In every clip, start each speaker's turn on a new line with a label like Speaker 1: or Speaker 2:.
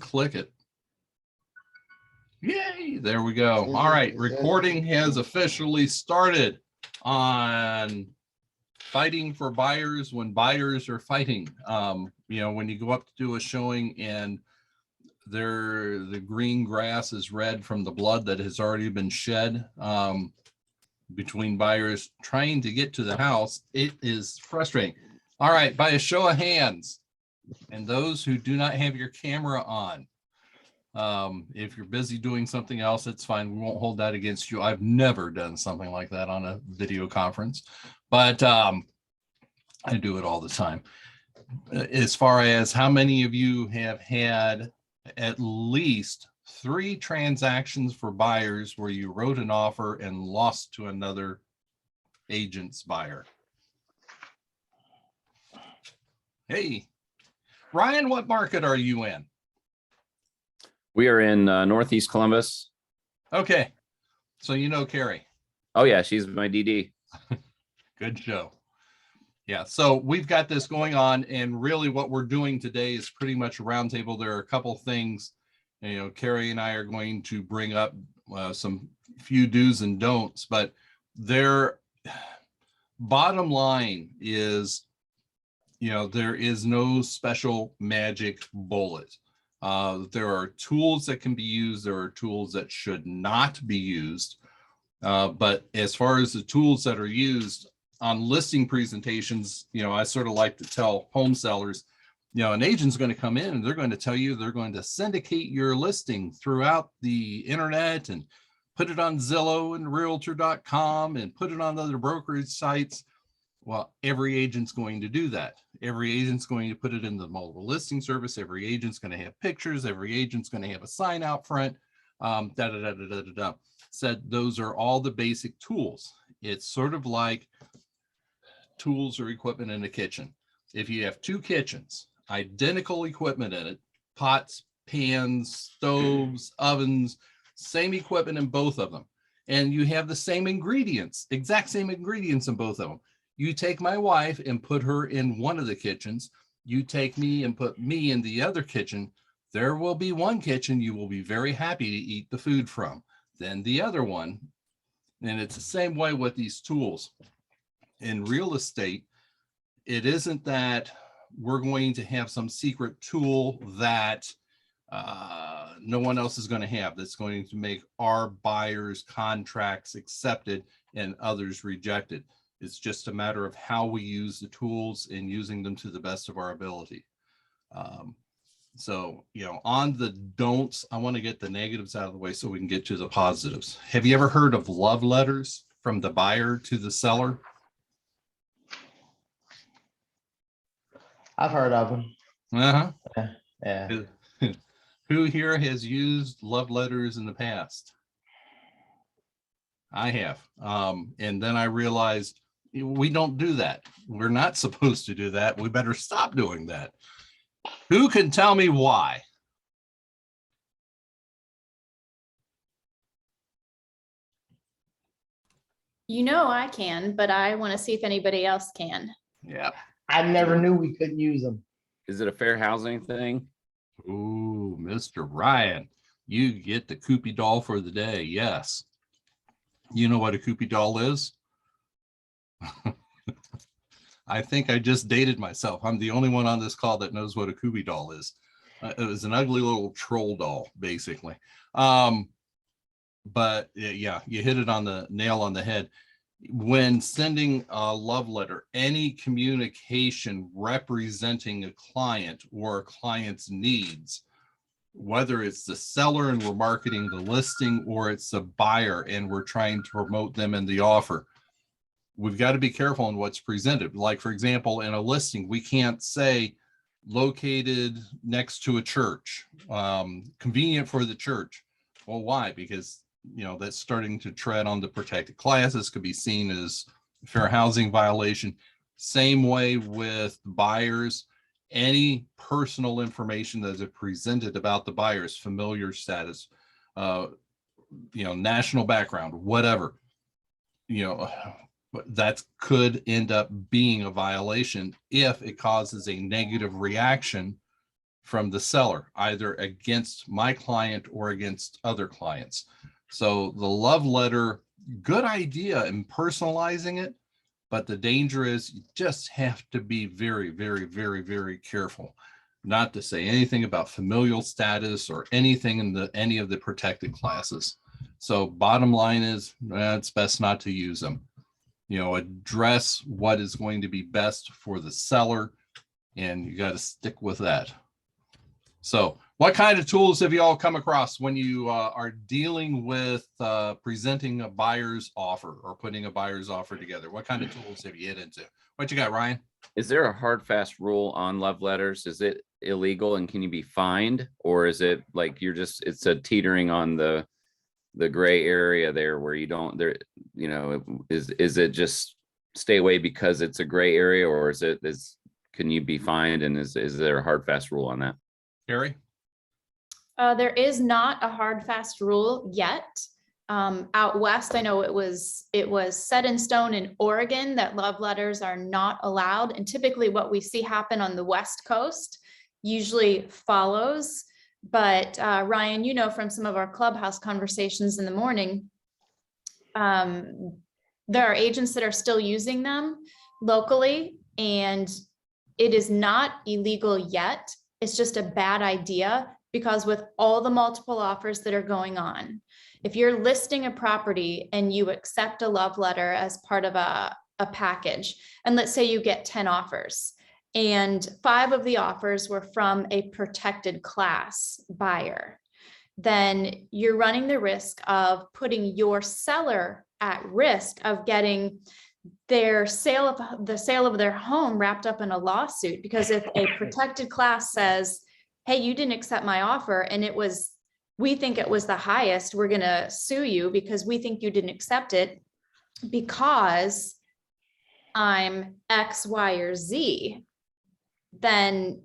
Speaker 1: click it. Yay, there we go. All right, recording has officially started on fighting for buyers when buyers are fighting. When you go up to do a showing and the green grass is red from the blood that has already been shed between buyers trying to get to the house, it is frustrating. All right, by a show of hands, and those who do not have your camera on, if you're busy doing something else, it's fine. We won't hold that against you. I've never done something like that on a video conference, but I do it all the time. As far as how many of you have had at least 3 transactions for buyers where you wrote an offer and lost to another agent's buyer? Hey, Ryan, what market are you in?
Speaker 2: We are in Northeast Columbus.
Speaker 1: Okay, so you know Carrie.
Speaker 2: Oh yeah, she's my DD.
Speaker 1: Good show. Yeah, so we've got this going on, and really what we're doing today is pretty much a roundtable. There are a couple things, Carrie and I are going to bring up some few do's and don'ts, but their bottom line is, there is no special magic bullet. There are tools that can be used. There are tools that should not be used. But as far as the tools that are used on listing presentations, I sort of like to tell home sellers, an agent's going to come in and they're going to tell you they're going to syndicate your listing throughout the internet and put it on Zillow and Realtor.com and put it on other brokerage sites. Well, every agent's going to do that. Every agent's going to put it in the mobile listing service. Every agent's going to have pictures. Every agent's going to have a sign out front. Said those are all the basic tools. It's sort of like tools or equipment in a kitchen. If you have 2 kitchens, identical equipment in it, pots, pans, stoves, ovens, same equipment in both of them, and you have the same ingredients, exact same ingredients in both of them. You take my wife and put her in one of the kitchens. You take me and put me in the other kitchen. There will be one kitchen you will be very happy to eat the food from, then the other one. And it's the same way with these tools. In real estate, it isn't that we're going to have some secret tool that no one else is going to have that's going to make our buyers' contracts accepted and others rejected. It's just a matter of how we use the tools and using them to the best of our ability. So, on the don'ts, I want to get the negatives out of the way so we can get to the positives. Have you ever heard of love letters from the buyer to the seller?
Speaker 3: I've heard of them.
Speaker 1: Uh-huh.
Speaker 3: Yeah.
Speaker 1: Who here has used love letters in the past? I have. And then I realized we don't do that. We're not supposed to do that. We better stop doing that. Who can tell me why?
Speaker 4: I can, but I want to see if anybody else can.
Speaker 1: Yeah.
Speaker 3: I never knew we couldn't use them.
Speaker 2: Is it a fair housing thing?
Speaker 1: Ooh, Mr. Ryan, you get the Koopy doll for the day. Yes. You know what a Koopy doll is? I think I just dated myself. I'm the only one on this call that knows what a Koopy doll is. It was an ugly little troll doll, basically. But yeah, you hit it on the nail on the head. When sending a love letter, any communication representing a client or a client's needs, whether it's the seller and we're marketing the listing or it's the buyer and we're trying to promote them in the offer, we've got to be careful in what's presented. Like, for example, in a listing, we can't say located next to a church, convenient for the church. Well, why? Because that's starting to tread on the protected classes, could be seen as fair housing violation. Same way with buyers. Any personal information that is presented about the buyer's familiar status, national background, whatever, that could end up being a violation if it causes a negative reaction from the seller, either against my client or against other clients. So the love letter, good idea in personalizing it, but the danger is you just have to be very, very, very, very careful not to say anything about familial status or anything in any of the protected classes. So bottom line is, it's best not to use them. Address what is going to be best for the seller, and you got to stick with that. So what kind of tools have you all come across when you are dealing with presenting a buyer's offer or putting a buyer's offer together? What kind of tools have you hit into? What you got, Ryan?
Speaker 2: Is there a hard, fast rule on love letters? Is it illegal and can you be fined? Or is it like it's a teetering on the gray area there where you don't, is it just stay away because it's a gray area, or can you be fined, and is there a hard, fast rule on that?
Speaker 1: Carrie?
Speaker 4: There is not a hard, fast rule yet. Out west, I know it was set in stone in Oregon that love letters are not allowed. And typically what we see happen on the West Coast usually follows. But Ryan, from some of our clubhouse conversations in the morning, there are agents that are still using them locally, and it is not illegal yet. It's just a bad idea, because with all the multiple offers that are going on, if you're listing a property and you accept a love letter as part of a package, and let's say you get 10 offers and 5 of the offers were from a protected class buyer, then you're running the risk of putting your seller at risk of getting the sale of their home wrapped up in a lawsuit. Because if a protected class says, hey, you didn't accept my offer and we think it was the highest, we're going to sue you because we think you didn't accept it because I'm X, Y, or Z, then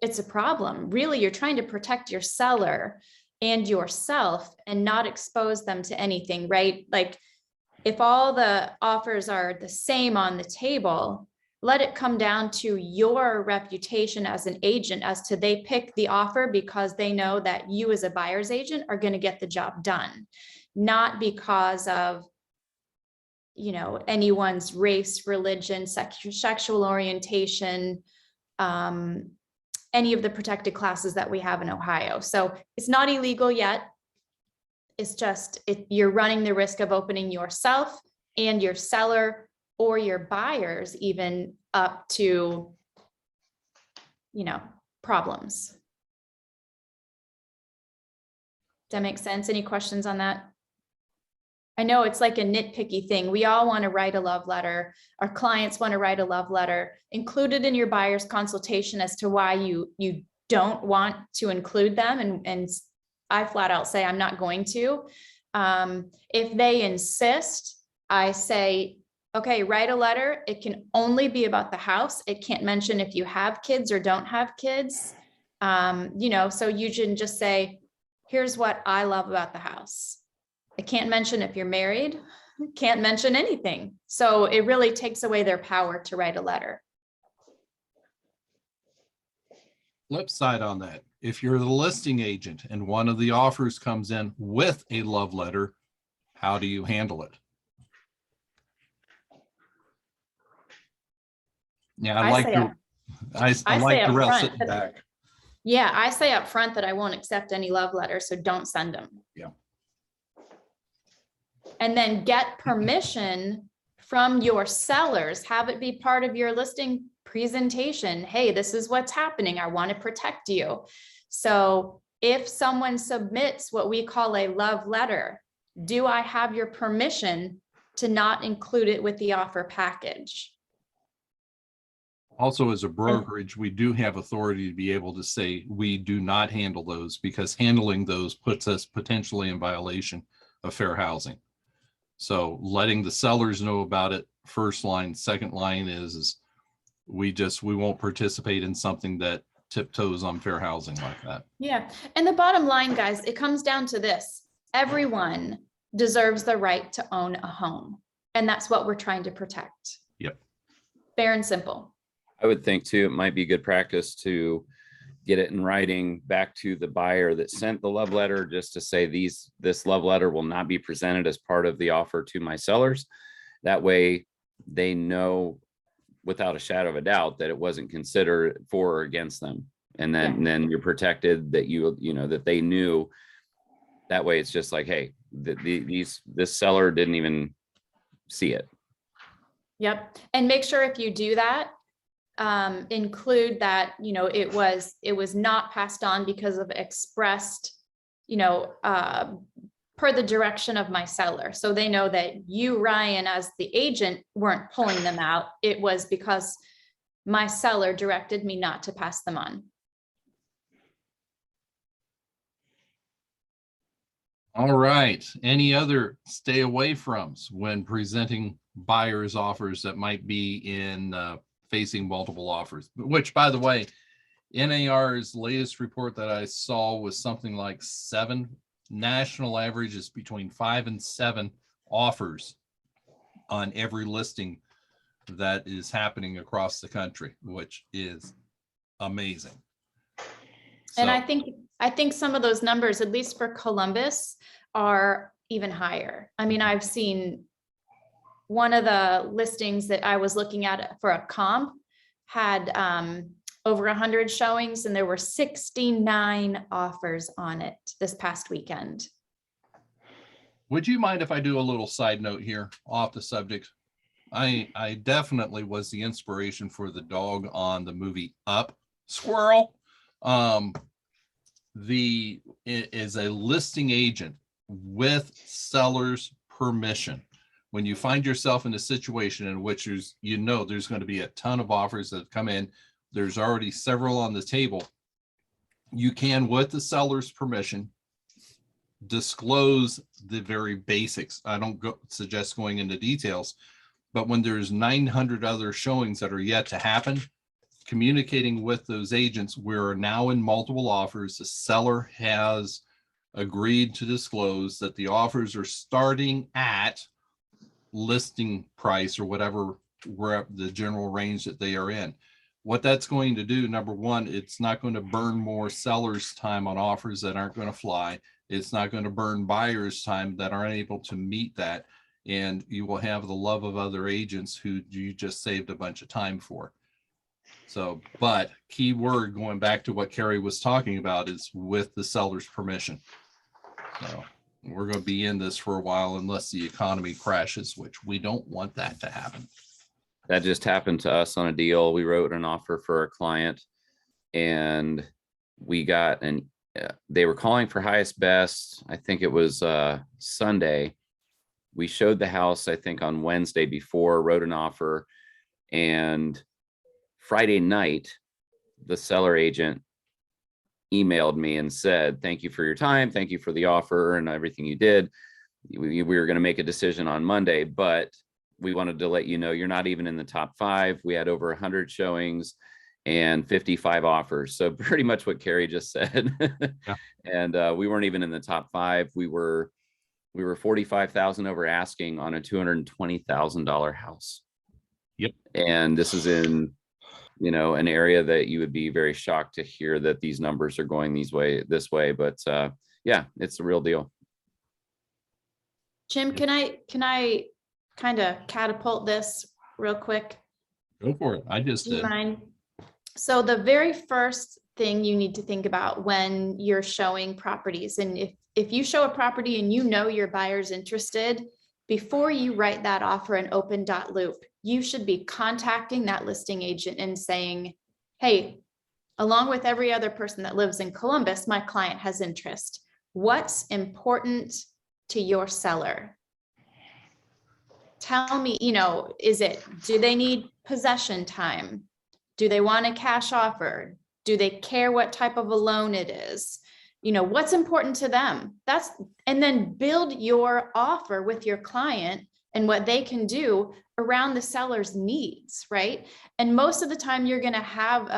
Speaker 4: it's a problem. Really, you're trying to protect your seller and yourself and not expose them to anything, right? Like, if all the offers are the same on the table, let it come down to your reputation as an agent, as to they pick the offer because they know that you as a buyer's agent are going to get the job done, not because of, anyone's race, religion, sexual orientation, any of the protected classes that we have in Ohio. So it's not illegal yet. It's just, you're running the risk of opening yourself and your seller or your buyers even up to, problems. Does that make sense? Any questions on that? I know it's like a nitpicky thing. We all want to write a love letter. Our clients want to write a love letter. Included in your buyer's consultation as to why you don't want to include them. And I flat out say I'm not going to. If they insist, I say, okay, write a letter. It can only be about the house. It can't mention if you have kids or don't have kids. So you can just say, here's what I love about the house. I can't mention if you're married, can't mention anything. So it really takes away their power to write a letter.
Speaker 1: Flip side on that, if you're the listing agent and one of the offers comes in with a love letter, how do you handle it? Yeah, I like the rest sitting back.
Speaker 4: Yeah, I say up front that I won't accept any love letters, so don't send them.
Speaker 1: Yeah.
Speaker 4: And then get permission from your sellers, have it be part of your listing presentation. Hey, this is what's happening. I want to protect you. So if someone submits what we call a love letter, do I have your permission to not include it with the offer package?
Speaker 1: Also, as a brokerage, we do have authority to be able to say we do not handle those, because handling those puts us potentially in violation of fair housing. So letting the sellers know about it, first line. Second line is we won't participate in something that tiptoes on fair housing like that.
Speaker 4: Yeah. And the bottom line, guys, it comes down to this. Everyone deserves the right to own a home. And that's what we're trying to protect.
Speaker 1: Yep.
Speaker 4: Fair and simple.
Speaker 2: I would think too, it might be good practice to get it in writing back to the buyer that sent the love letter, just to say this love letter will not be presented as part of the offer to my sellers. That way they know without a shadow of a doubt that it wasn't considered for or against them. And then you're protected, that you know, that they knew. That way it's just like, hey, this seller didn't even see it.
Speaker 4: Yep. And make sure if you do that, include that, you know, it was not passed on because of expressed, you know, per the direction of my seller. So they know that you, Ryan, as the agent, weren't pulling them out. It was because my seller directed me not to pass them on.
Speaker 1: All right. Any other stay away froms when presenting buyers offers that might be in facing multiple offers, which, by the way, NAR's latest report that I saw was something like 7. National average is between 5 and 7 offers on every listing that is happening across the country, which is amazing.
Speaker 4: And
Speaker 1: So,
Speaker 4: I think some of those numbers, at least for Columbus, are even higher. I mean, I've seen one of the listings that I was looking at for a comp had over 100 showings, and there were 69 offers on it this past weekend.
Speaker 1: would you mind if I do a little side note here off the subject? I definitely was the inspiration for the dog on the movie Up, Squirrel. Is a listing agent with seller's permission. When you find yourself in a situation in which there's going to be a ton of offers that come in, there's already several on the table, you can, with the seller's permission, disclose the very basics. I don't suggest going into details, but when there's 900 other showings that are yet to happen, communicating with those agents, we're now in multiple offers. The seller has agreed to disclose that the offers are starting at listing price or whatever, where the general range that they are in. What that's going to do, number one, it's not going to burn more sellers' time on offers that aren't going to fly. It's not going to burn buyers' time that aren't able to meet that. And you will have the love of other agents who you just saved a bunch of time for. So, but key word going back to what Carrie was talking about is with the seller's permission. So we're going to be in this for a while unless the economy crashes, which we don't want that to happen.
Speaker 2: That just happened to us on a deal. We wrote an offer for a client, and we got they were calling for highest best. I think it was Sunday. We showed the house, I think, on Wednesday before, wrote an offer, and Friday night, the seller agent emailed me and said, "Thank you for your time. Thank you for the offer and everything you did. We were going to make a decision on Monday, but we wanted to let you know you're not even in the top 5. We had over 100 showings and 55 offers." So pretty much what Carrie just said.
Speaker 1: Yeah.
Speaker 2: And we weren't even in the top 5. We were $45,000 over asking on a $220,000 house.
Speaker 1: Yep.
Speaker 2: And this is in, you know, an area that you would be very shocked to hear that these numbers are going this way. But yeah, it's the real deal.
Speaker 4: Jim, can I kind of catapult this real quick?
Speaker 1: Go for it. I just
Speaker 4: Do you
Speaker 1: did.
Speaker 4: mind? So the very first thing you need to think about when you're showing properties, and if you show a property and you know your buyer's interested, before you write that offer and open .loop, you should be contacting that listing agent and saying, "Hey, along with every other person that lives in Columbus, my client has interest. What's important to your seller? Tell me, you know, do they need possession time? Do they want a cash offer? Do they care what type of a loan it is? You know, what's important to them?" And then build your offer with your client and what they can do around the seller's needs, right? And most of the time you're going to have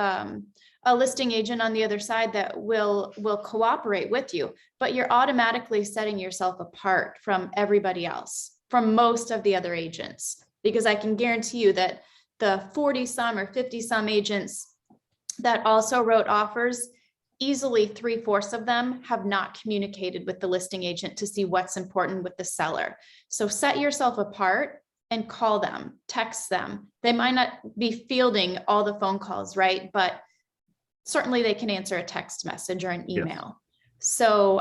Speaker 4: a listing agent on the other side that will cooperate with you, but you're automatically setting yourself apart from everybody else, from most of the other agents, because I can guarantee you that the 40 some or 50 some agents that also wrote offers, easily 3/4 of them have not communicated with the listing agent to see what's important with the seller. So set yourself apart and call them, text them. They might not be fielding all the phone calls, right? But certainly they can answer a text message or an
Speaker 1: Yes.
Speaker 4: email. So,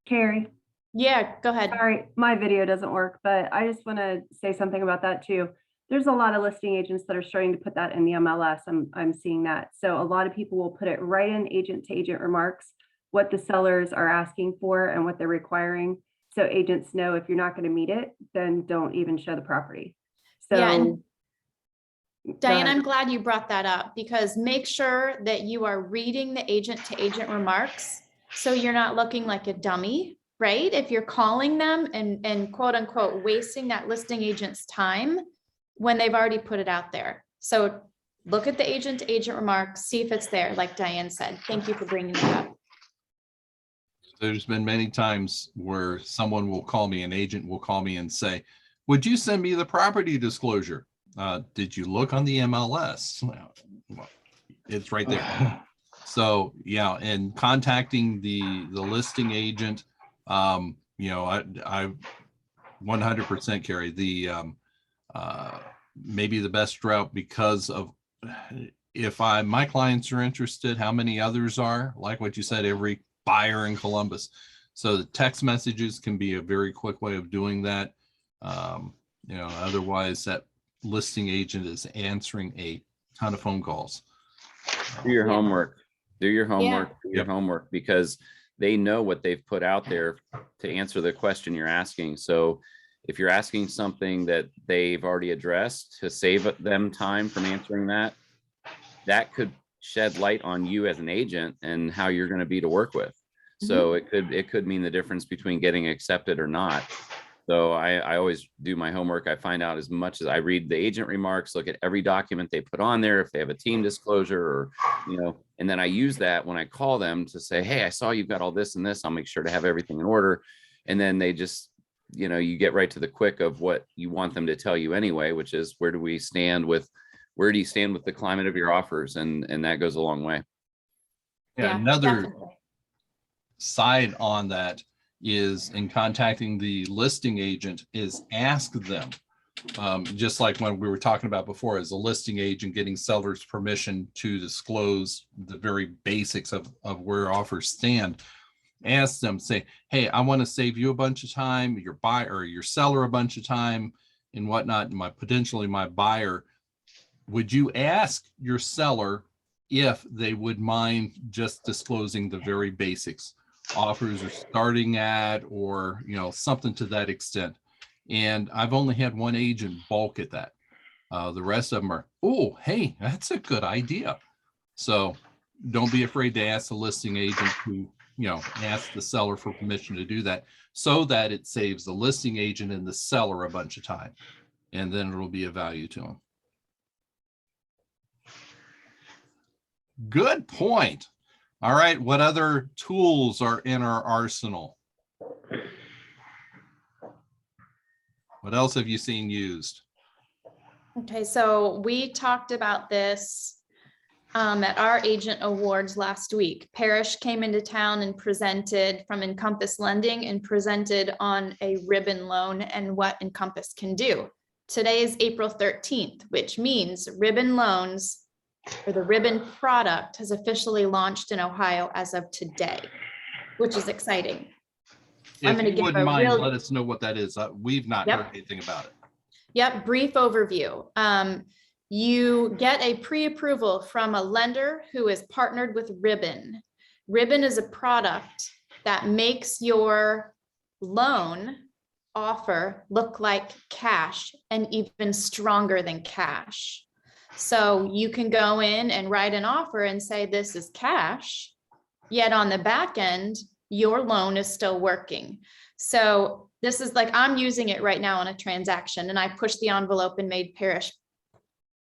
Speaker 5: Carrie,
Speaker 4: yeah, go ahead.
Speaker 5: sorry, my video doesn't work, but I just want to say something about that too. There's a lot of listing agents that are starting to put that in the MLS. I'm seeing that. So a lot of people will put it right in agent to agent remarks, what the sellers are asking for and what they're requiring. So agents know if you're not going to meet it, then don't even show the property. So
Speaker 4: Yeah, and
Speaker 5: go
Speaker 4: Diane,
Speaker 5: ahead.
Speaker 4: I'm glad you brought that up because make sure that you are reading the agent to agent remarks. So you're not looking like a dummy, right? If you're calling them and quote unquote, wasting that listing agent's time when they've already put it out there. So look at the agent to agent remarks, see if it's there, like Diane said. Thank you for bringing that up.
Speaker 1: There's been many times where someone will call me, an agent will call me and say, would you send me the property disclosure? Did you look on the MLS? Well, it's right there. So, yeah, and contacting the listing agent, you know, I 100% carry the, maybe the best route because of if my clients are interested, how many others are, like what you said, every buyer in Columbus. So the text messages can be a very quick way of doing that. You know, otherwise that listing agent is answering a ton of phone calls.
Speaker 2: Do your
Speaker 4: Yeah.
Speaker 2: homework, do your homework, do your
Speaker 1: Yep.
Speaker 2: homework, because they know what they've put out there to answer the question you're asking. So if you're asking something that they've already addressed to save them time from answering that, that could shed light on you as an agent and how you're going to be to work with. So it could mean the difference between getting accepted or not. So I always do my homework. I find out as much as I read the agent remarks, look at every document they put on there, if they have a team disclosure or, you know, and then I use that when I call them to say, hey, I saw you've got all this and this. I'll make sure to have everything in order. And then they just, you know, you get right to the quick of what you want them to tell you anyway, which is where do you stand with the climate of your offers? And that goes a long way.
Speaker 1: Yeah, another
Speaker 4: definitely.
Speaker 1: side on that is in contacting the listing agent is ask them, just like when we were talking about before, as a listing agent getting sellers permission to disclose the very basics of where offers stand. Ask them, say, hey, I want to save you a bunch of time, your buyer or your seller a bunch of time and whatnot, and potentially my buyer. Would you ask your seller if they would mind just disclosing the very basics? Offers are starting at, or, you know, something to that extent. And I've only had one agent balk at that. The rest of them are, oh, hey, that's a good idea. So don't be afraid to ask the listing agent to, you know, ask the seller for permission to do that so that it saves the listing agent and the seller a bunch of time. And then it'll be of value to them. Good point. All right, what other tools are in our arsenal? What else have you seen used?
Speaker 4: Okay, so we talked about this at our agent awards last week. Parrish came into town and presented from Encompass Lending and presented on a ribbon loan and what Encompass can do. Today is April 13th, which means ribbon loans or the ribbon product has officially launched in Ohio as of today, which is exciting. I'm
Speaker 1: If
Speaker 4: gonna
Speaker 1: you
Speaker 4: give
Speaker 1: wouldn't
Speaker 4: a
Speaker 1: mind,
Speaker 4: real-
Speaker 1: let us know what that is. We've not
Speaker 4: Yep.
Speaker 1: heard anything about it.
Speaker 4: Yep, brief overview. You get a pre-approval from a lender who is partnered with Ribbon. Ribbon is a product that makes your loan offer look like cash and even stronger than cash. So you can go in and write an offer and say, this is cash, yet on the back end, your loan is still working. So this is like, I'm using it right now on a transaction and I pushed the envelope and made Parrish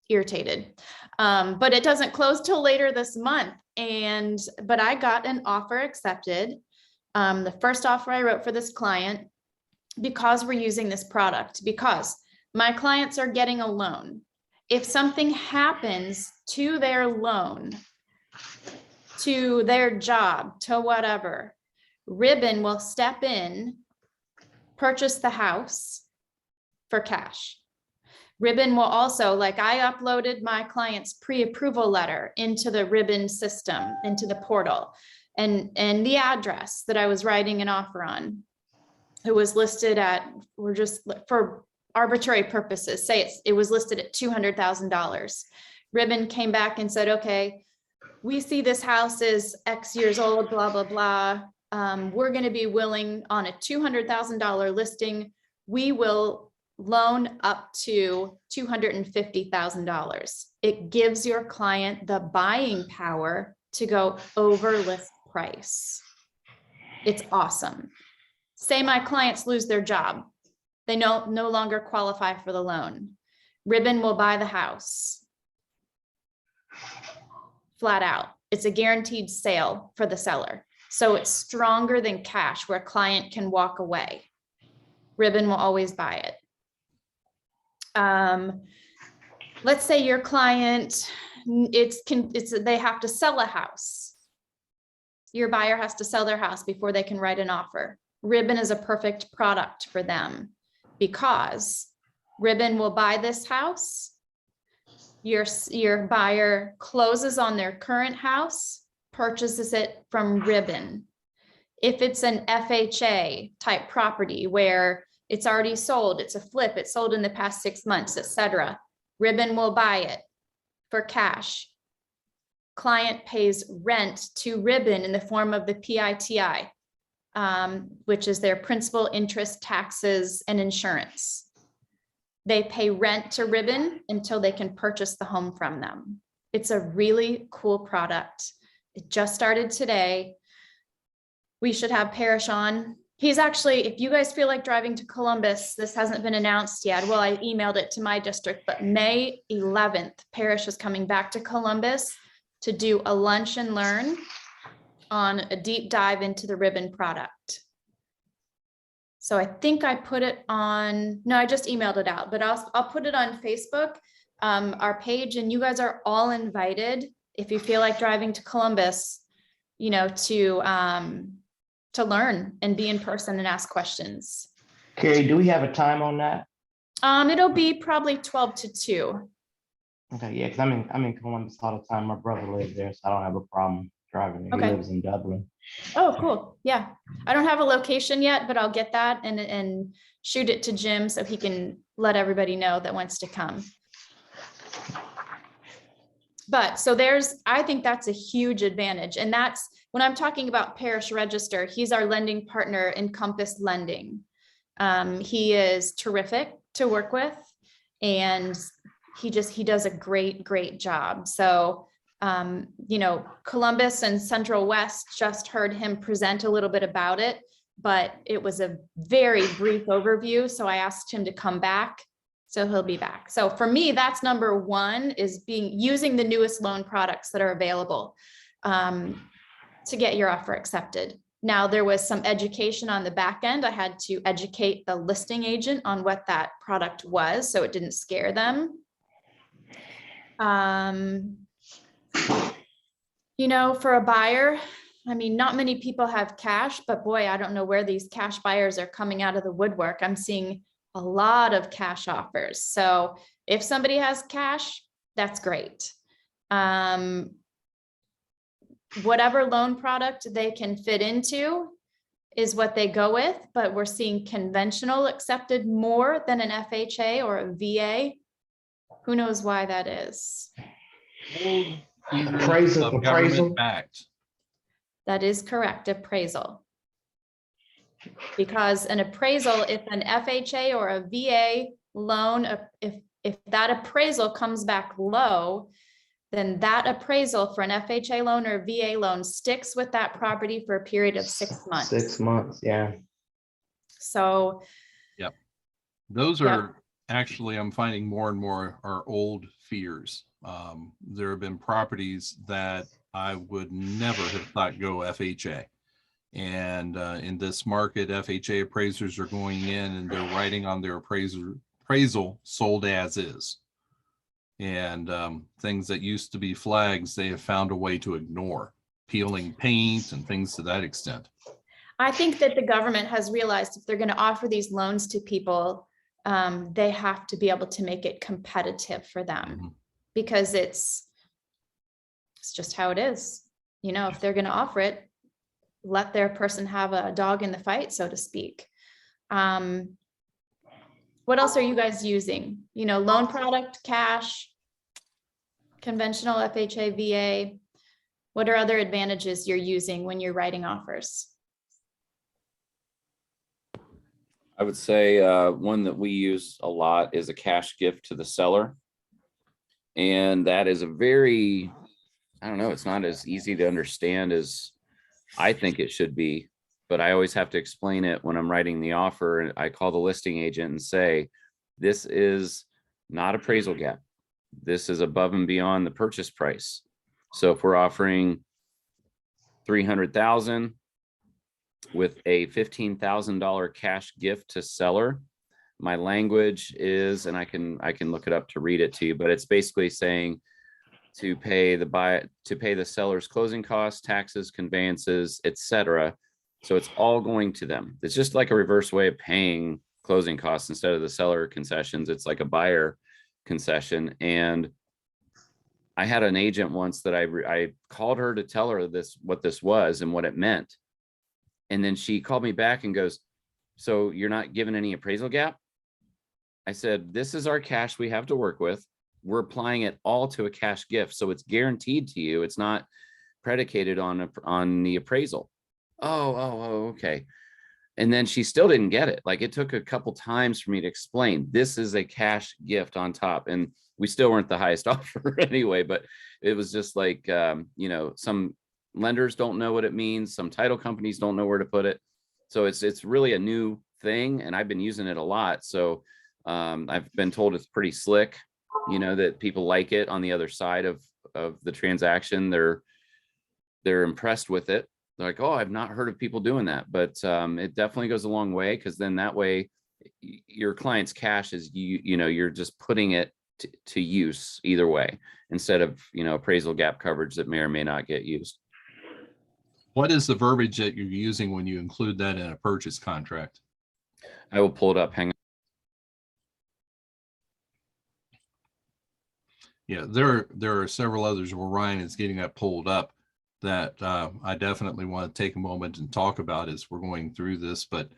Speaker 4: irritated. But it doesn't close till later this month. But I got an offer accepted. The first offer I wrote for this client, because we're using this product, because my clients are getting a loan. If something happens to their loan, to their job, to whatever, Ribbon will step in, purchase the house for cash. Ribbon will also, like I uploaded my client's pre-approval letter into the Ribbon system, into the portal, and the address that I was writing an offer on. It was listed at, we're just for arbitrary purposes, say it was listed at $200,000. Ribbon came back and said, okay, we see this house is X years old, blah, blah, blah. We're going to be willing on a $200,000 listing. We will loan up to $250,000. It gives your client the buying power to go over list price. It's awesome. Say my clients lose their job. They no longer qualify for the loan. Ribbon will buy the house. Flat out. It's a guaranteed sale for the seller. So it's stronger than cash where a client can walk away. Ribbon will always buy it. Let's say your client, they have to sell a house. Your buyer has to sell their house before they can write an offer. Ribbon is a perfect product for them because Ribbon will buy this house. Your buyer closes on their current house, purchases it from Ribbon. If it's an FHA type property where it's already sold, it's a flip, it's sold in the past 6 months, etc., Ribbon will buy it for cash. Client pays rent to Ribbon in the form of the PITI, which is their principal, interest, taxes, and insurance. They pay rent to Ribbon until they can purchase the home from them. It's a really cool product. It just started today. We should have Parrish on. He's actually, if you guys feel like driving to Columbus, this hasn't been announced yet. Well, I emailed it to my district, but May 11th, Parrish is coming back to Columbus to do a lunch and learn on a deep dive into the Ribbon product. So I think I put it on, no, I just emailed it out, but I'll put it on Facebook, our page, and you guys are all invited if you feel like driving to Columbus, you know, to learn and be in person and ask questions.
Speaker 3: Carrie, do we have a time on that?
Speaker 4: It'll be probably 12 to 2.
Speaker 3: Okay, yeah, because I'm in Columbus all the time. My brother lives there, so I don't have a problem driving there.
Speaker 4: Okay.
Speaker 3: He lives in Dublin.
Speaker 4: Oh, cool. Yeah. I don't have a location yet, but I'll get that and shoot it to Jim so he can let everybody know that wants to come. But so I think that's a huge advantage. And that's when I'm talking about Parrish Register, he's our lending partner in Compass Lending. He is terrific to work with and he does a great job. So, you know, Columbus and Central West just heard him present a little bit about it, but it was a very brief overview. So I asked him to come back. So he'll be back. So for me, that's number one, is using the newest loan products that are available to get your offer accepted. Now, there was some education on the back end. I had to educate the listing agent on what that product was, so it didn't scare them. You know, for a buyer, I mean, not many people have cash, but boy, I don't know where these cash buyers are coming out of the woodwork. I'm seeing a lot of cash offers. So if somebody has cash, that's great. Whatever loan product they can fit into is what they go with, but we're seeing conventional accepted more than an FHA or a VA. Who knows why that is?
Speaker 3: Appraisal.
Speaker 1: Government backed.
Speaker 4: That is correct, appraisal. Because an appraisal, if an FHA or a VA loan, if that appraisal comes back low, then that appraisal for an FHA loan or VA loan sticks with that property for a period of 6 months.
Speaker 3: 6 months, yeah.
Speaker 4: So.
Speaker 1: Yep. Those are actually, I'm finding more and more are old fears. There have been properties that I would never have thought go FHA. And in this market, FHA appraisers are going in and they're writing on their appraisal sold as is. And things that used to be flags, they have found a way to ignore. peeling paint and things to that extent.
Speaker 4: I think that the government has realized if they're going to offer these loans to people, they have to be able to make it competitive for them
Speaker 1: Mhm.
Speaker 4: because it's just how it is. You know, if they're going to offer it, let their person have a dog in the fight, so to speak. What else are you guys using? You know, loan product, cash, conventional FHA, VA. What are other advantages you're using when you're writing offers?
Speaker 2: I would say one that we use a lot is a cash gift to the seller. And that is a very, I don't know, it's not as easy to understand as I think it should be, but I always have to explain it when I'm writing the offer. And I call the listing agent and say, this is not appraisal gap. This is above and beyond the purchase price. So if we're offering 300,000 with a $15,000 cash gift to seller, my language is, and I can look it up to read it to you, but it's basically saying to pay the seller's closing costs, taxes, conveyances, etc. So it's all going to them. It's just like a reverse way of paying closing costs instead of the seller concessions. It's like a buyer concession. And I had an agent once that I called her to tell her what this was and what it meant. And then she called me back and goes, so you're not giving any appraisal gap? I said, this is our cash we have to work with. We're applying it all to a cash gift. So it's guaranteed to you. It's not predicated on the appraisal. Oh, okay. And then she still didn't get it. Like, it took a couple times for me to explain, this is a cash gift on top. And we still weren't the highest offer anyway, but it was just like, you know, some lenders don't know what it means. Some title companies don't know where to put it. So it's really a new thing, and I've been using it a lot. So I've been told it's pretty slick, you know, that people like it on the other side of the transaction. They're impressed with it. They're like, oh, I've not heard of people doing that, but it definitely goes a long way, because then that way your client's cash is, you know, you're just putting it to use either way, instead of, you know, appraisal gap coverage that may or may not get used.
Speaker 1: What is the verbiage that you're using when you include that in a purchase contract?
Speaker 2: I will pull it up. Hang on.
Speaker 1: Yeah, there are several others where Ryan is getting that pulled up that I definitely want to take a moment and talk about as we're going through this. But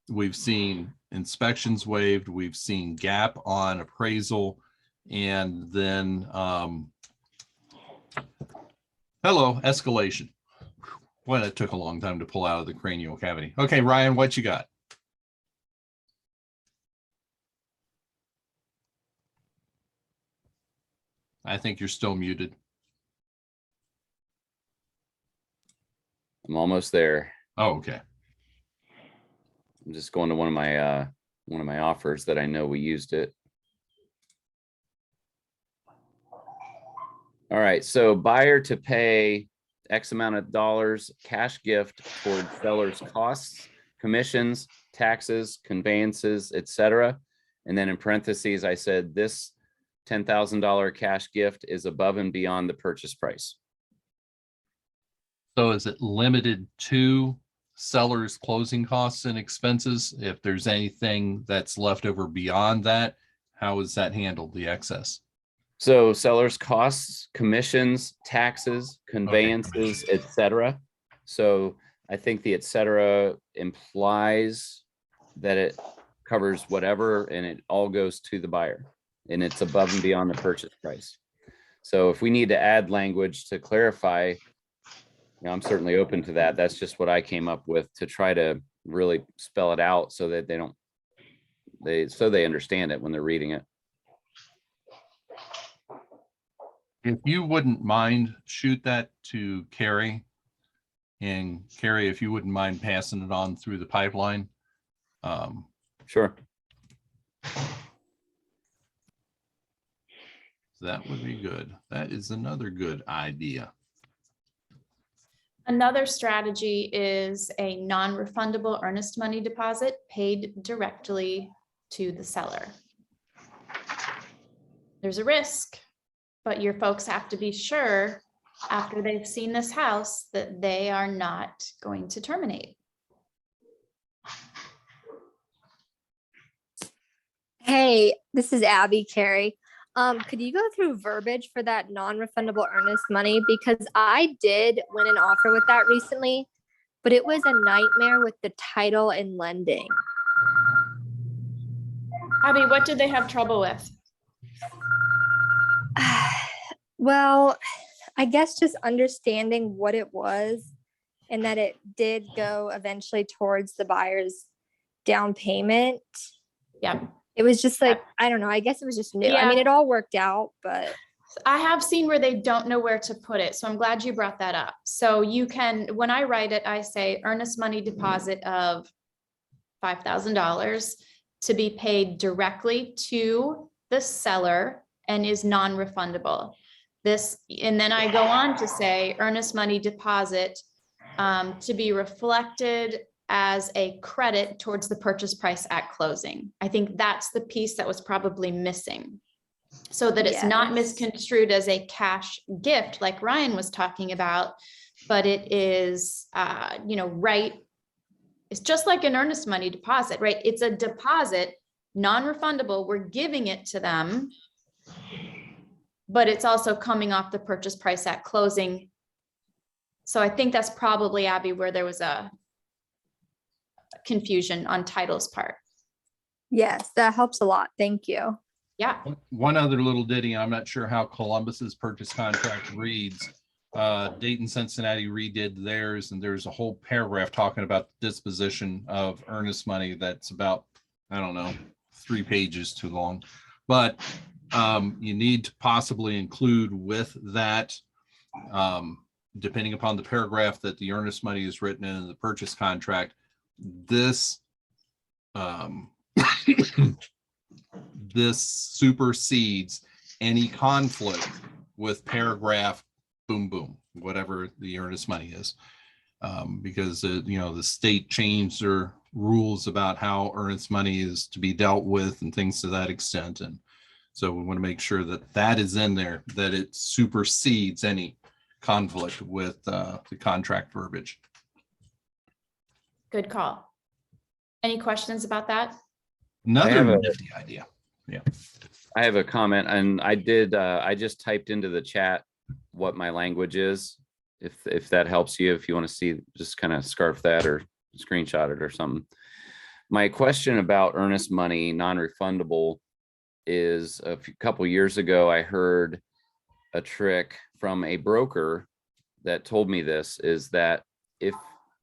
Speaker 1: we've seen inspections waived, we've seen gap on appraisal, and then escalation. Boy, that took a long time to pull out of the cranial cavity. Okay, Ryan, what you got? I think you're still muted.
Speaker 2: I'm almost there.
Speaker 1: Oh, okay.
Speaker 2: I'm just going to one of my offers that I know we used it. All right, so buyer to pay X amount of dollars cash gift toward seller's costs, commissions, taxes, conveyances, etc. And then in parentheses, I said this $10,000 cash gift is above and beyond the purchase price.
Speaker 1: So is it limited to seller's closing costs and expenses? If there's anything that's left over beyond that, how is that handled, the excess?
Speaker 2: So seller's costs, commissions, taxes, conveyances, etc. So I think the etc. implies that it covers whatever, and it all goes to the buyer, and it's above and beyond the purchase price. So if we need to add language to clarify, you know, I'm certainly open to that. That's just what I came up with to try to really spell it out so that they understand it when they're reading it.
Speaker 1: If you wouldn't mind, shoot that to Carrie. And Carrie, if you wouldn't mind passing it on through the pipeline.
Speaker 2: Sure.
Speaker 1: That would be good. That is another good idea.
Speaker 4: Another strategy is a non-refundable earnest money deposit paid directly to the seller. There's a risk, but your folks have to be sure after they've seen this house, that they are not going to terminate.
Speaker 6: Hey, this is Abby Carey. Could you go through verbiage for that non-refundable earnest money? Because I did win an offer with that recently, but it was a nightmare with the title and lending.
Speaker 4: Abby, what did they have trouble with?
Speaker 6: Well, I guess just understanding what it was and that it did go eventually towards the buyer's down payment.
Speaker 4: Yeah,
Speaker 6: It was just like, I don't know, I guess it was just new. I
Speaker 4: Yeah.
Speaker 6: mean, it all worked out, but
Speaker 4: I have seen where they don't know where to put it. So I'm glad you brought that up. So you can, when I write it, I say earnest money deposit of $5,000 to be paid directly to the seller and is non-refundable. This, and then I go on to say earnest money deposit to be reflected as a credit towards the purchase price at closing. I think that's the piece that was probably missing. So that it's not
Speaker 6: Yes.
Speaker 4: misconstrued as a cash gift like Ryan was talking about, but it is, right. It's just like an earnest money deposit, right? It's a deposit, non-refundable. We're giving it to them, but it's also coming off the purchase price at closing. So I think that's probably, Abby, where there was a confusion on title's part.
Speaker 6: yes, that helps a lot. Thank you.
Speaker 4: Yeah,
Speaker 1: One other little ditty, I'm not sure how Columbus's purchase contract reads. Dayton Cincinnati redid theirs, and there's a whole paragraph talking about the disposition of earnest money that's about, I don't know, 3 pages too long. But you need to possibly include with that, depending upon the paragraph that the earnest money is written in the purchase contract, this this supersedes any conflict with paragraph boom, boom, whatever the earnest money is. Because, the state changed their rules about how earnest money is to be dealt with and things to that extent. And so we want to make sure that that is in there, that it supersedes any conflict with the contract verbiage.
Speaker 4: good call. Any questions about that?
Speaker 2: have
Speaker 1: Another
Speaker 2: a-
Speaker 1: nifty idea.
Speaker 2: I have a comment, and I just typed into the chat what my language is. If that helps you, if you want to see, just kind of scarf that or screenshot it or something. My question about earnest money, non-refundable, is a couple years ago, I heard a trick from a broker that told me this, is that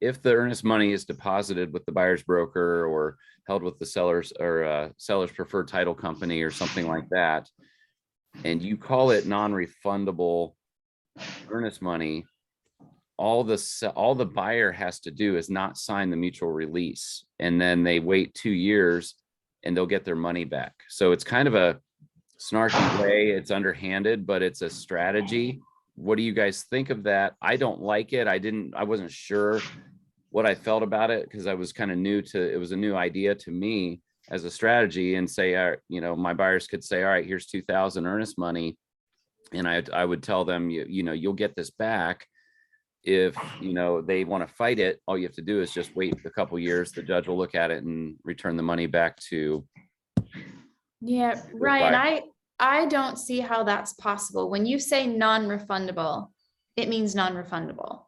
Speaker 2: if the earnest money is deposited with the buyer's broker or held with the seller's or seller's preferred title company or something like that, and you call it non-refundable earnest money, all the buyer has to do is not sign the mutual release, and then they wait 2 years and they'll get their money back. So it's kind of a snarky way, it's underhanded, but it's a strategy. What do you guys think of that? I don't like it. I wasn't sure what I felt about it because I was kind of it was a new idea to me as a strategy, and say, my buyers could say, all right, here's 2,000 earnest money. And I would tell them, you'll get this back. If, they want to fight it, all you have to do is just wait a couple years. The judge will look at it and return the money back to.
Speaker 4: Yeah, Ryan, I don't see how that's possible. When you say non-refundable, it means non-refundable.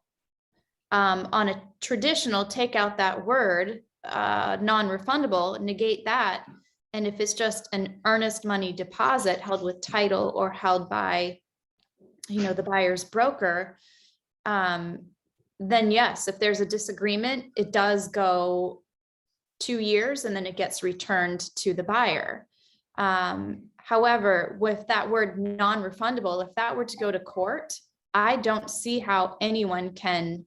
Speaker 4: On a traditional, take out that word, non-refundable, negate that. And if it's just an earnest money deposit held with title or held by, the buyer's broker, then yes, if there's a disagreement, it does go 2 years and then it gets returned to the buyer. However, with that word non-refundable, if that were to go to court, I don't see how anyone can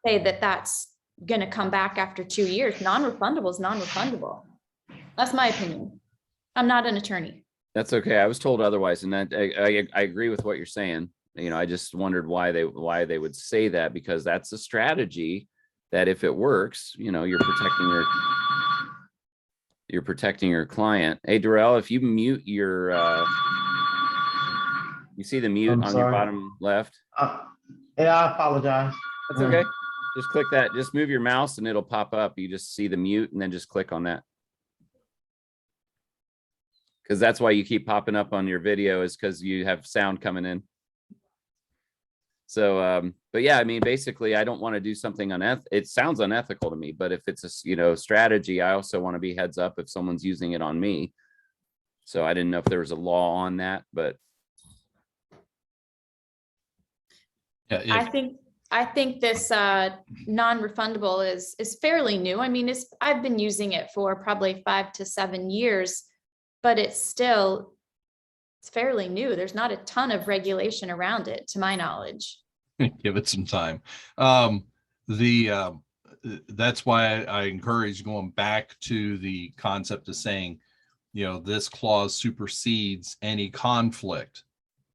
Speaker 4: say that that's going to come back after 2 years. Non-refundable is non-refundable. That's my opinion. I'm not an attorney.
Speaker 2: That's okay. I was told otherwise, and that I agree with what you're saying. I just wondered why they would say that, because that's a strategy that if it works, you're protecting your client. Hey, Darrell, if you mute your You see the mute
Speaker 3: I'm
Speaker 2: on your
Speaker 3: sorry.
Speaker 2: bottom left?
Speaker 3: Yeah, I apologize.
Speaker 2: That's okay. Just click that. Just move your mouse and it'll pop up. You just see the mute and then just click on that. Because that's why you keep popping up on your video, is because you have sound coming in. So, but yeah, I mean, basically, I don't want to do something it sounds unethical to me, but if it's a, strategy, I also want to be heads up if someone's using it on me. So I didn't know if there was a law on that, but
Speaker 1: Yeah,
Speaker 4: I think this non-refundable is fairly new. I mean, I've been using it for probably 5 to 7 years, but it's fairly new. There's not a ton of regulation around it, to my knowledge.
Speaker 1: give it some time. That's why I encourage going back to the concept of saying, this clause supersedes any conflict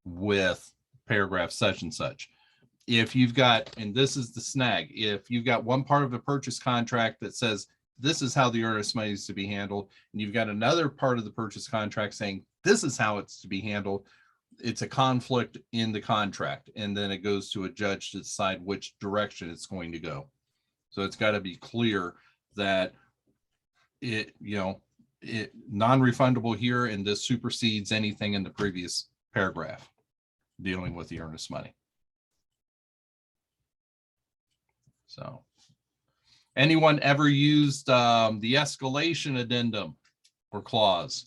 Speaker 1: with paragraph such and such. If you've got, and this is the snag, if you've got one part of a purchase contract that says this is how the earnest money is to be handled, and you've got another part of the purchase contract saying this is how it's to be handled, it's a conflict in the contract, and then it goes to a judge to decide which direction it's going to go. So it's got to be clear that it non-refundable here, and this supersedes anything in the previous paragraph dealing with the earnest money. So, anyone ever used the escalation addendum or clause?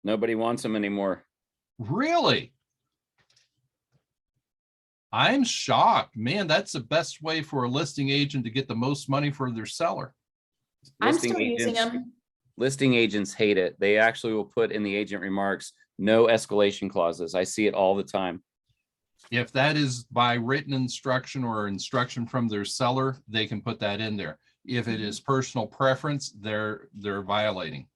Speaker 2: nobody wants them anymore.
Speaker 1: Really? I'm shocked, man. That's the best way for a listing agent to get the most money for their seller.
Speaker 4: I'm
Speaker 2: Listing
Speaker 4: still using
Speaker 2: agents-
Speaker 4: them.
Speaker 2: Listing agents hate it. They actually will put in the agent remarks, no escalation clauses. I see it all the time.
Speaker 1: If that is by written instruction or instruction from their seller, they can put that in there. If it is personal preference, they're violating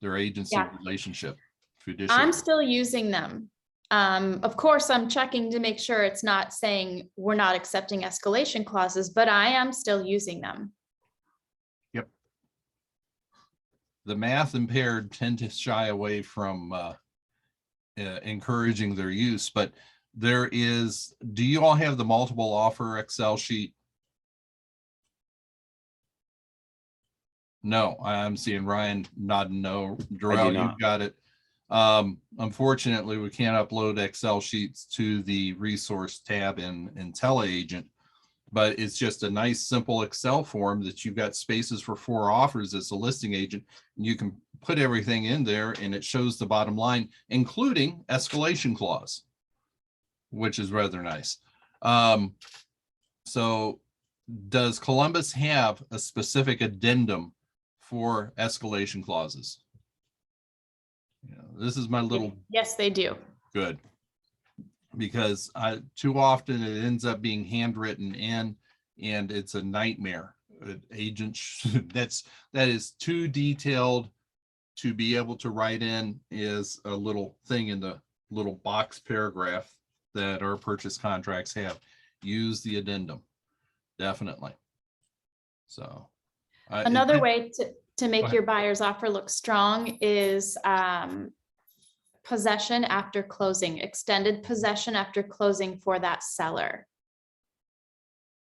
Speaker 1: their agency
Speaker 4: Yeah.
Speaker 1: relationship.
Speaker 4: I'm
Speaker 1: Fiduciary.
Speaker 4: still using them. Of course, I'm checking to make sure it's not saying we're not accepting escalation clauses, but I am still using them.
Speaker 1: The math impaired tend to shy away from encouraging their use, but do you all have the multiple offer Excel sheet? No, I'm seeing Ryan nodding no. Darrell,
Speaker 2: not.
Speaker 1: you've got it. Unfortunately, we can't upload Excel sheets to the resource tab in IntelliAgent, but it's just a nice, simple Excel form that you've got spaces for 4 offers as a listing agent. And you can put everything in there and it shows the bottom line, including escalation clause, which is rather nice. So does Columbus have a specific addendum for escalation clauses? This is my little
Speaker 4: Yes, they do.
Speaker 1: good, because too often it ends up being handwritten in, and it's a nightmare. Agents that is too detailed to be able to write in is a little thing in the little box paragraph that our purchase contracts have. Use the addendum, definitely. So
Speaker 4: Another way to make
Speaker 1: ahead.
Speaker 4: your buyer's offer look strong is possession after closing, extended possession after closing for that seller.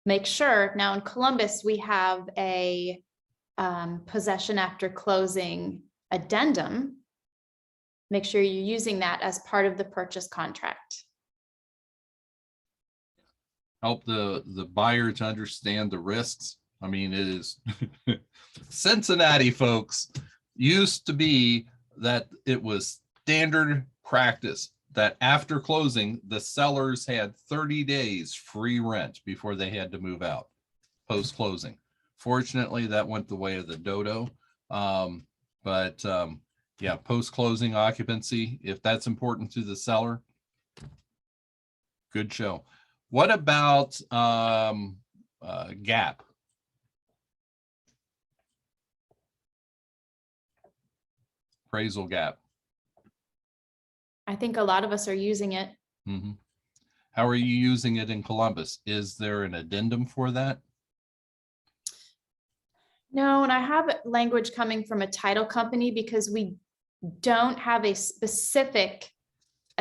Speaker 4: Make sure, now in Columbus, we have a possession after closing addendum. Make sure you're using that as part of the purchase contract.
Speaker 1: Help the buyer to understand the risks. I mean, it is Cincinnati, folks, used to be that it was standard practice that after closing, the sellers had 30 days free rent before they had to move out post-closing. Fortunately, that went the way of the dodo. Yeah, post-closing occupancy, if that's important to the seller, good show. What about gap? Appraisal gap.
Speaker 4: I think a lot of us are using it.
Speaker 1: Mhm. How are you using it in Columbus? Is there an addendum for that?
Speaker 4: No, and I have language coming from a title company because we don't have a specific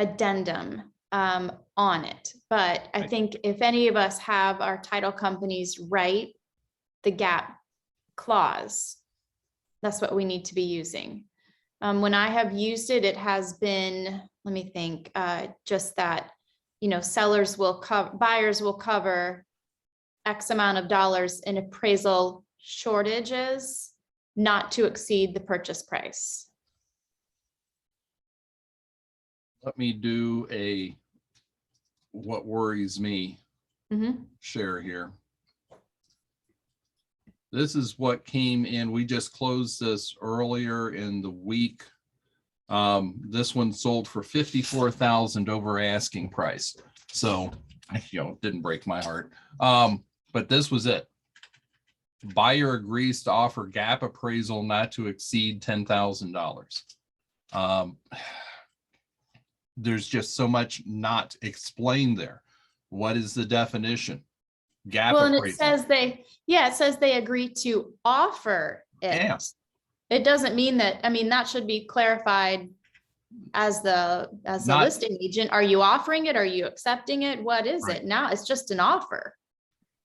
Speaker 4: addendum on it. But I
Speaker 1: Right.
Speaker 4: think if any of us have our title companies write the gap clause, that's what we need to be using. When I have used it, it has been, let me think, just that, sellers will cover, buyers will cover X amount of dollars in appraisal shortages, not to exceed the purchase price.
Speaker 1: Let me do what worries me
Speaker 4: Mhm.
Speaker 1: share here. This is what came in. We just closed this earlier in the week. This one sold for 54,000 over asking price. So, it didn't break my heart. But this was it. Buyer agrees to offer gap appraisal not to exceed $10,000. There's just so much not explained there. What is the definition? Gap
Speaker 4: Well, and it
Speaker 1: appraisal.
Speaker 4: says it says they agree to offer
Speaker 1: Yeah.
Speaker 4: it. It doesn't mean that, that should be clarified as the
Speaker 1: Not-
Speaker 4: listing agent. Are you offering it? Are you accepting it? What is
Speaker 1: Right.
Speaker 4: it? Now it's just an offer.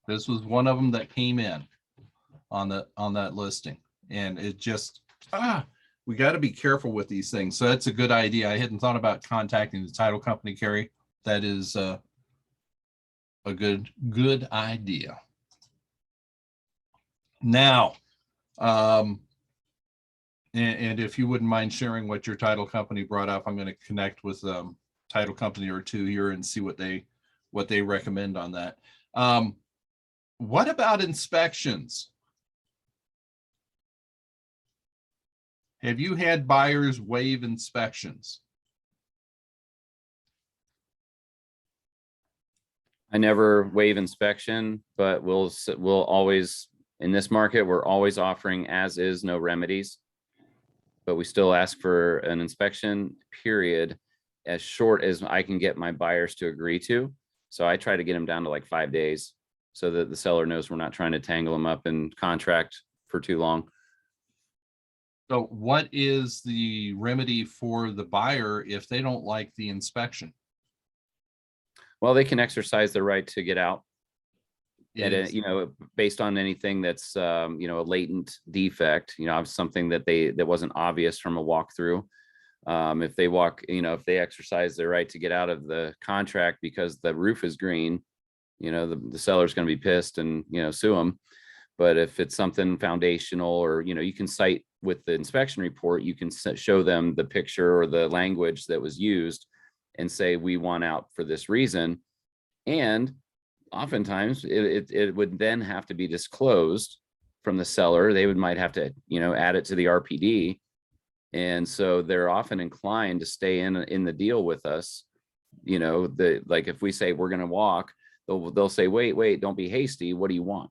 Speaker 1: This was one of them that came in on that listing. And it just, we got to be careful with these things. So that's a good idea. I hadn't thought about contacting the title company, Carrie. That is a good idea. Now, and if you wouldn't mind sharing what your title company brought up, I'm going to connect with title company or two here and see what they recommend on that. What about inspections? Have you had buyers waive inspections?
Speaker 2: I never waive inspection, but we'll always, in this market, we're always offering as is, no remedies. But we still ask for an inspection period as short as I can get my buyers to agree to. So I try to get them down to like 5 days so that the seller knows we're not trying to tangle them up in contract for too long.
Speaker 1: So what is the remedy for the buyer if they don't like the inspection?
Speaker 2: Well, they can exercise their right to get out.
Speaker 1: Is-
Speaker 2: Based on anything that's, a latent defect, something that wasn't obvious from a walkthrough. If they exercise their right to get out of the contract because the roof is green, the seller's going to be pissed and, sue them. But if it's something foundational or, you can cite with the inspection report, you can show them the picture or the language that was used and say, we want out for this reason. And oftentimes it would then have to be disclosed from the seller. They might have to, add it to the RPD. And so they're often inclined to stay in the deal with us. Like if we say we're going to walk, they'll say, wait, don't be hasty. What do you want?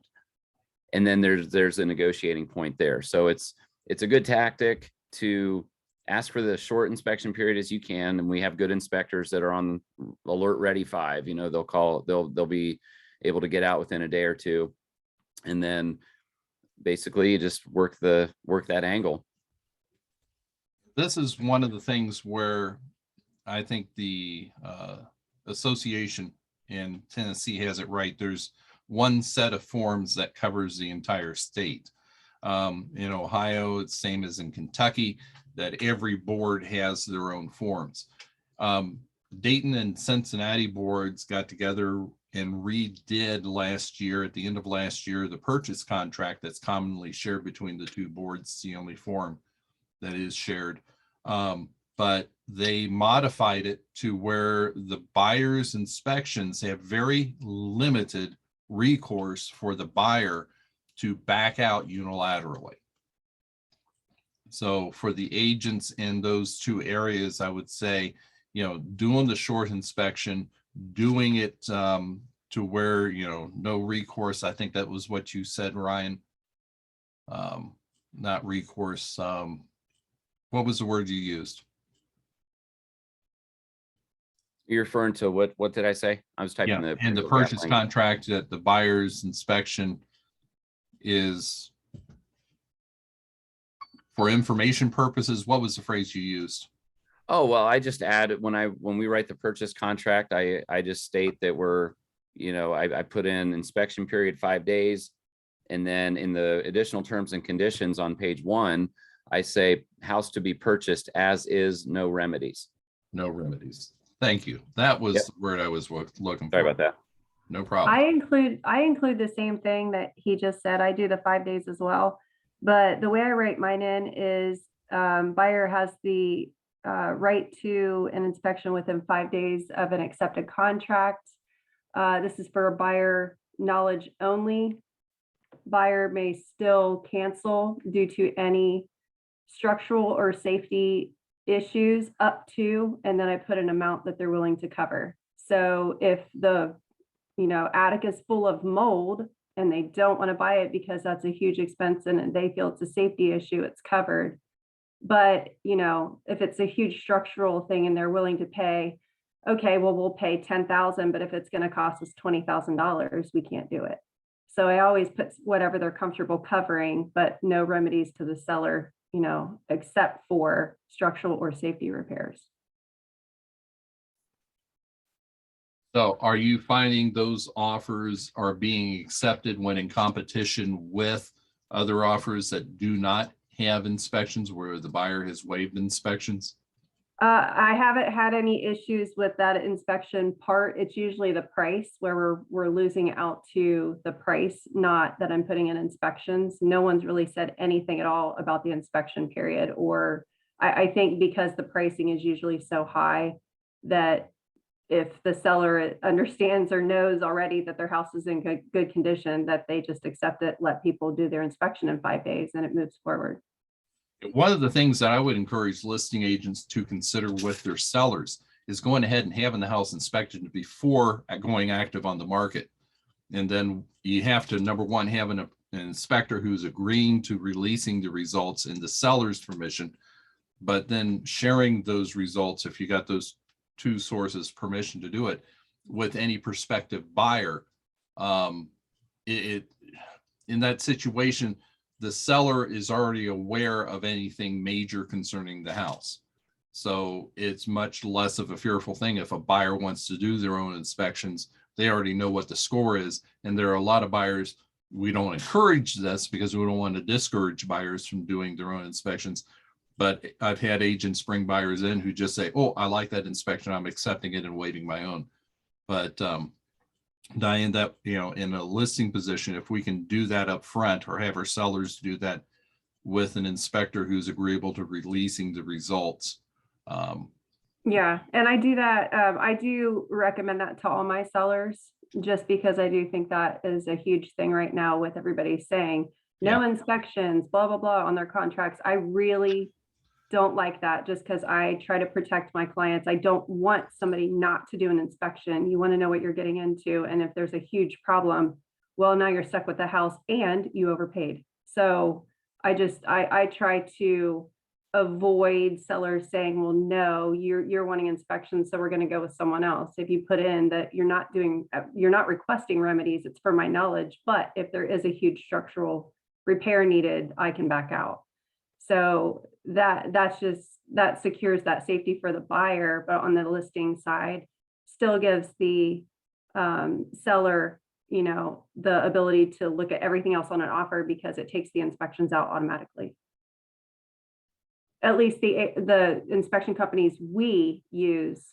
Speaker 2: And then there's a negotiating point there. So it's a good tactic to ask for the short inspection period as you can. And we have good inspectors that are on alert ready 5, they'll be able to get out within a day or two. And then basically you just work that angle.
Speaker 1: This is one of the things where I think the association in Tennessee has it right. There's one set of forms that covers the entire state. In Ohio, it's same as in Kentucky, that every board has their own forms. Dayton and Cincinnati boards got together and redid last year, at the end of last year, the purchase contract that's commonly shared between the two boards. It's the only form that is shared. But they modified it to where the buyer's inspections have very limited recourse for the buyer to back out unilaterally. So for the agents in those two areas, I would say, doing the short inspection, doing it to where, no recourse. I think that was what you said, Ryan. Not recourse. What was the word you used?
Speaker 2: You're referring to what did I say? I was typing
Speaker 1: Yeah,
Speaker 2: the
Speaker 1: and the
Speaker 2: appraisal gap
Speaker 1: purchase
Speaker 2: language.
Speaker 1: contract that the buyer's inspection is for information purposes. What was the phrase you used?
Speaker 2: Oh, well, I just add when we write the purchase contract, I just state that we're, I put in inspection period 5 days. And then in the additional terms and conditions on page 1, I say house to be purchased as is, no remedies.
Speaker 1: No remedies. Thank you. That was
Speaker 2: Yep.
Speaker 1: the word I was looking for.
Speaker 2: Sorry about that.
Speaker 1: No problem.
Speaker 5: I include the same thing that he just said. I do the 5 days as well. But the way I write mine in is buyer has the right to an inspection within 5 days of an accepted contract. This is for buyer knowledge only. Buyer may still cancel due to any structural or safety issues up to, and then I put an amount that they're willing to cover. So if the attic is full of mold and they don't want to buy it because that's a huge expense and they feel it's a safety issue, it's covered. But, if it's a huge structural thing and they're willing to pay, okay, well, we'll pay 10,000, but if it's going to cost us $20,000, we can't do it. So I always put whatever they're comfortable covering, but no remedies to the seller, except for structural or safety repairs.
Speaker 1: So are you finding those offers are being accepted when in competition with other offers that do not have inspections where the buyer has waived inspections?
Speaker 5: I haven't had any issues with that inspection part. It's usually the price where we're losing out to the price, not that I'm putting in inspections. No one's really said anything at all about the inspection period, or I think because the pricing is usually so high that if the seller understands or knows already that their house is in good condition, that they just accept it, let people do their inspection in 5 days, and it moves forward.
Speaker 1: One of the things that I would encourage listing agents to consider with their sellers is going ahead and having the house inspected before going active on the market. And then you have to, number one, have an inspector who's agreeing to releasing the results in the seller's permission, but then sharing those results, if you got those two sources permission to do it, with any prospective buyer. In that situation, the seller is already aware of anything major concerning the house. So it's much less of a fearful thing. If a buyer wants to do their own inspections, they already know what the score is. And there are a lot of buyers, we don't encourage this because we don't want to discourage buyers from doing their own inspections. But I've had agents bring buyers in who just say, oh, I like that inspection, I'm accepting it and waiving my own. But Diane, that, in a listing position, if we can do that up front or have our sellers do that with an inspector who's agreeable to releasing the results.
Speaker 5: Yeah, and I do that. I do recommend that to all my sellers, just because I do think that is a huge thing right now with everybody saying no inspections, blah, blah, blah on their contracts. I really don't like that, just because I try to protect my clients. I don't want somebody not to do an inspection. You want to know what you're getting into. And if there's a huge problem, well, now you're stuck with the house and you overpaid. So I try to avoid sellers saying, well, no, you're wanting inspections, so we're going to go with someone else. If you put in that you're not requesting remedies, it's for my knowledge, but if there is a huge structural repair needed, I can back out. So that secures that safety for the buyer, but on the listing side, still gives the seller, the ability to look at everything else on an offer because it takes the inspections out automatically. At least the inspection companies we use,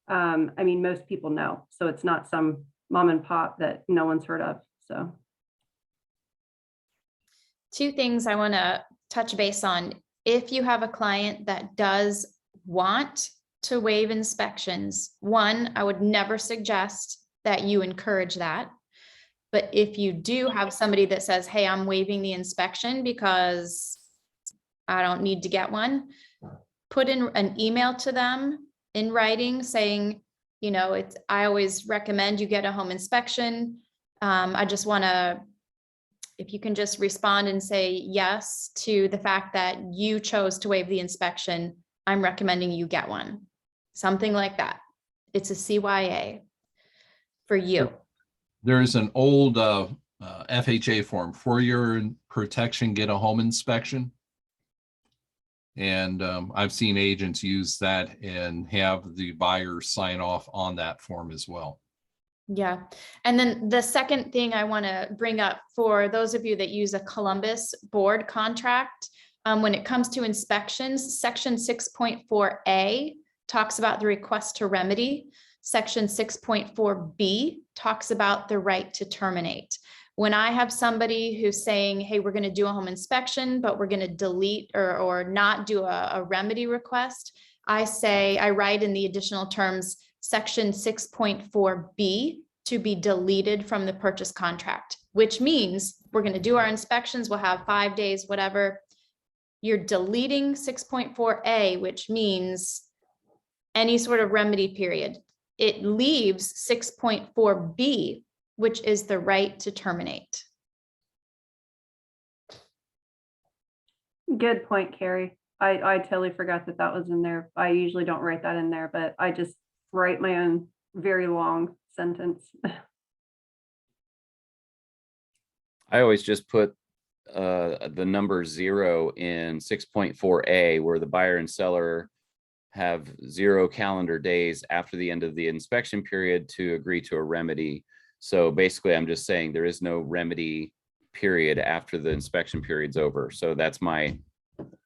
Speaker 5: most people know, so it's not some mom and pop that no one's heard of. So
Speaker 4: Two things I want to touch base on. If you have a client that does want to waive inspections, one, I would never suggest that you encourage that. But if you do have somebody that says, hey, I'm waiving the inspection because I don't need to get one, put in an email to them in writing saying, I always recommend you get a home inspection. I just want to, if you can just respond and say yes to the fact that you chose to waive the inspection, I'm recommending you get one. Something like that. It's a CYA for you.
Speaker 1: There's an old FHA form for your protection, get a home inspection. And I've seen agents use that and have the buyer sign off on that form as well.
Speaker 4: Yeah. And then the second thing I want to bring up for those of you that use a Columbus board contract, when it comes to inspections, section 6.4A talks about the request to remedy. Section 6.4B talks about the right to terminate. When I have somebody who's saying, hey, we're going to do a home inspection, but we're going to delete or not do a remedy request, I write in the additional terms, section 6.4B to be deleted from the purchase contract, which means we're going to do our inspections. We'll have 5 days, whatever. You're deleting 6.4A, which means any sort of remedy period. It leaves 6.4B, which is the right to terminate.
Speaker 5: Good point, Carrie. I totally forgot that that was in there. I usually don't write that in there, but I just write my own very long sentence.
Speaker 2: I always just put the number 0 in 6.4A, where the buyer and seller have 0 calendar days after the end of the inspection period to agree to a remedy. So basically, I'm just saying there is no remedy period after the inspection period's over. So that's my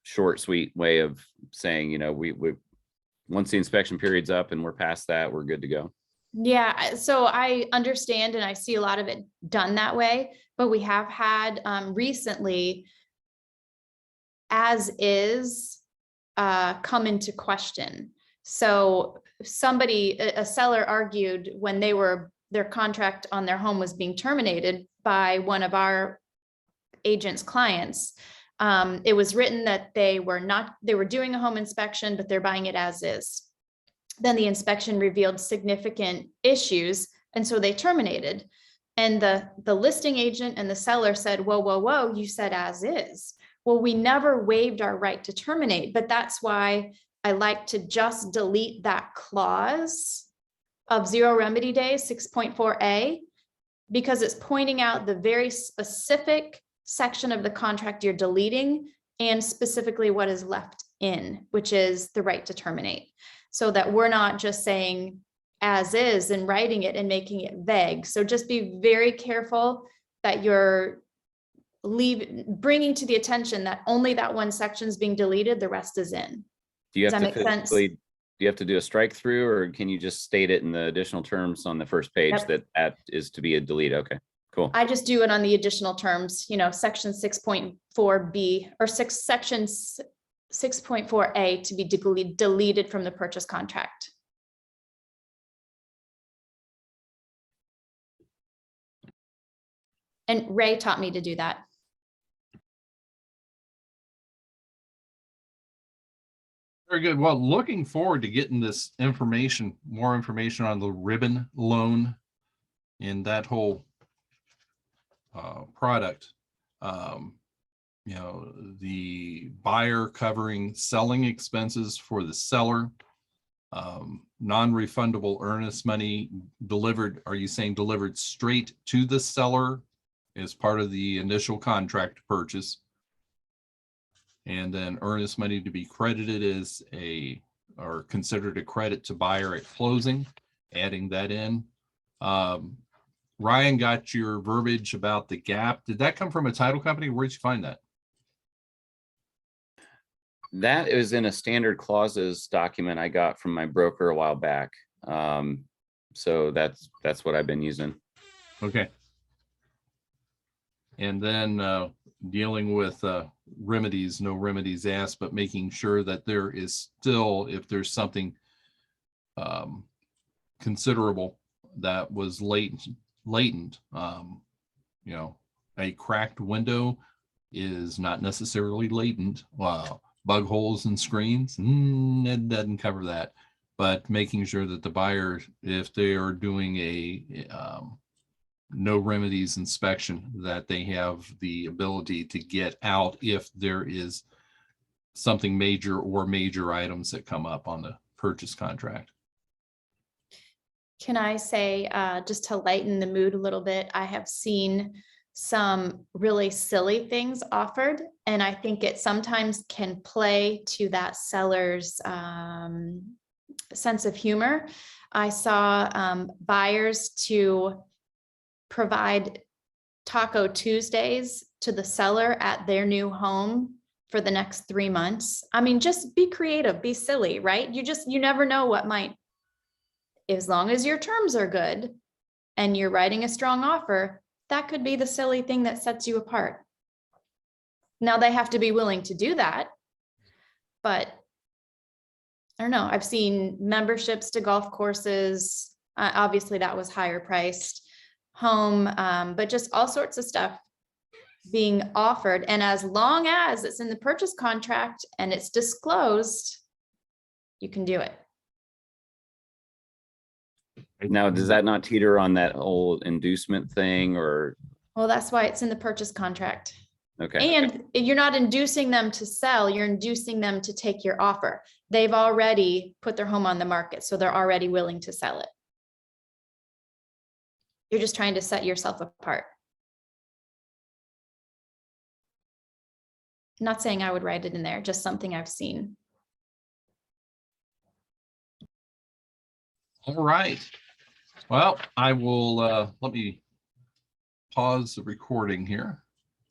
Speaker 2: short, sweet way of saying, you know, we once the inspection period's up and we're past that, we're good to go.
Speaker 4: Yeah, so I understand and I see a lot of it done that way, but we have had recently as is come into question. So a seller argued when their contract on their home was being terminated by one of our agent's clients. It was written that they were doing a home inspection, but they're buying it as is. Then the inspection revealed significant issues, and so they terminated. And the listing agent and the seller said, whoa, whoa, whoa, you said as is. Well, we never waived our right to terminate, but that's why I like to just delete that clause of 0 remedy days, 6.4A, because it's pointing out the very specific section of the contract you're deleting and specifically what is left in, which is the right to terminate. So that we're not just saying as is and writing it and making it vague. So just be very careful that you're bringing to the attention that only that one section is being deleted, the rest is in.
Speaker 2: Do you
Speaker 4: Does
Speaker 2: have
Speaker 4: that
Speaker 2: to
Speaker 4: make sense?
Speaker 2: physically, do you have to do a strike through, or can you just state it in the additional terms on the first page
Speaker 4: Yep.
Speaker 2: that is to be a delete? Okay, cool.
Speaker 4: I just do it on the additional terms, section 6.4B or section 6.4A to be deleted from the purchase contract. And Ray taught me to do that.
Speaker 1: Very good. Well, looking forward to getting this information, more information on the ribbon loan and that whole product. The buyer covering selling expenses for the seller, non-refundable earnest money delivered. Are you saying delivered straight to the seller as part of the initial contract purchase? And then earnest money to be credited as or considered a credit to buyer at closing, adding that in. Ryan got your verbiage about the gap. Did that come from a title company? Where'd you find that?
Speaker 2: That is in a standard clauses document I got from my broker a while back. So that's what I've been using.
Speaker 1: Okay. And then dealing with remedies, no remedies asked, but making sure that there is still, if there's something considerable that was latent, a cracked window is not necessarily latent. Wow. Bug holes in screens, it doesn't cover that. But making sure that the buyer, if they are doing a no remedies inspection, that they have the ability to get out if there is something major or major items that come up on the purchase contract.
Speaker 4: Can I say, just to lighten the mood a little bit, I have seen some really silly things offered. And I think it sometimes can play to that seller's sense of humor. I saw buyers to provide Taco Tuesdays to the seller at their new home for the next 3 months. I mean, just be creative, be silly, right? You never know what might, as long as your terms are good and you're writing a strong offer, that could be the silly thing that sets you apart. Now they have to be willing to do that, but I don't know. I've seen memberships to golf courses. Obviously that was higher priced, home, but just all sorts of stuff being offered. And as long as it's in the purchase contract and it's disclosed, you can do it.
Speaker 2: Now, does that not teeter on that whole inducement thing or,
Speaker 4: Well, that's why it's in the purchase contract.
Speaker 2: okay,
Speaker 4: And you're not inducing them to sell, you're inducing them to take your offer. They've already put their home on the market, so they're already willing to sell it. You're just trying to set yourself apart. Not saying I would write it in there, just something I've seen.
Speaker 1: All right. Well, I will, let me pause the recording here.